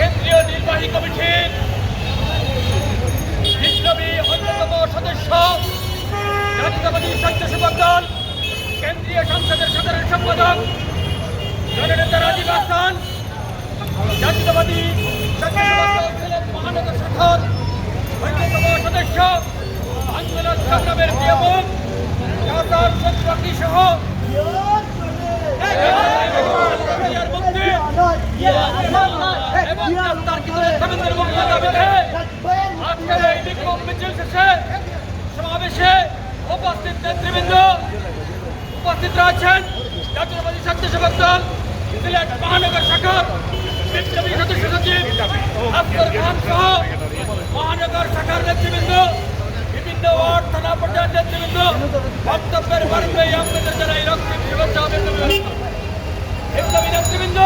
কেন্দ্রীয় নির্বাহী কমিটির বিপ্লবী অন্যতম সদস্য জাতীয়তাবাদী স্বেচ্ছাসেবক দল কেন্দ্রীয় সংসদের সাধারণ সম্পাদক জননেতা রাজীব আহসান, জাতীয়তাবাদী স্বেচ্ছাসেবক দল সিলেট মহানগর শাখার অন্যতম সদস্য আন্দোলন সংগ্রামের নিয়মক কাতার সত্যি সহ সমাবেশে উপস্থিত নেতৃবৃন্দ উপস্থিত রয়েছেন জাতীয়তাবাদী স্বেচ্ছাসেবক দল সিলেট মহানগর শাখার বিপ্লবী সদস্য সচিব আফতার খান সহ মহানগর শাখার নেতৃবৃন্দ, বিভিন্ন ওয়ার্ড থানা পর্যায়ের নেতৃবৃন্দ বক্তব্যের পর্বে আপনাদের জানাই রক্তিম শুভেচ্ছা বিপ্লবী নেতৃবৃন্দ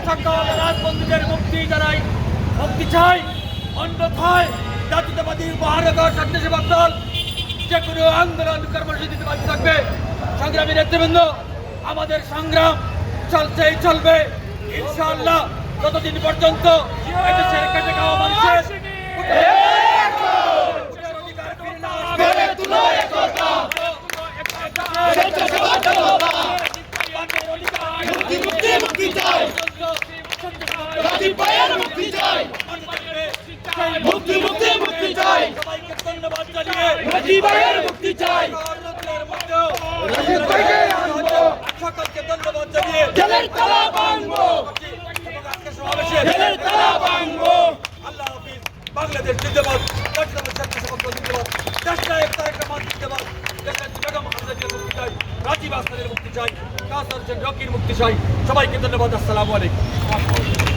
সকল রাজবন্দীদের মুক্তি জানাই, মুক্তি চাই, অন্যথায় জাতীয়তাবাদী মহানগর স্বেচ্ছাসেবক দল যে কোনো আন্দোলন কর্মসূচিতে বাধ্য থাকবে। সংগ্রামী নেতৃবৃন্দ, আমাদের সংগ্রাম চলছেই চলবে ইনশাআল্লাহ ততদিন পর্যন্ত এদেশের খেটে খাওয়া মানুষের ধন্যবাদ জানিয়ে মুক্তি চাই, সকলকে ধন্যবাদ জানিয়ে আল্লাহ হাফিজ। বাংলাদেশ জিন্দাবাদ, জিন্দাবাদ, দেশটা একটা জিন্দাবাদ, দেশের বেগম খালেদা মুক্তি চাই, রাজীব আহসানের মুক্তি চাই, কাসর হোসেন রকির মুক্তি চাই। সবাইকে ধন্যবাদ। আসসালামু আলাইকুম।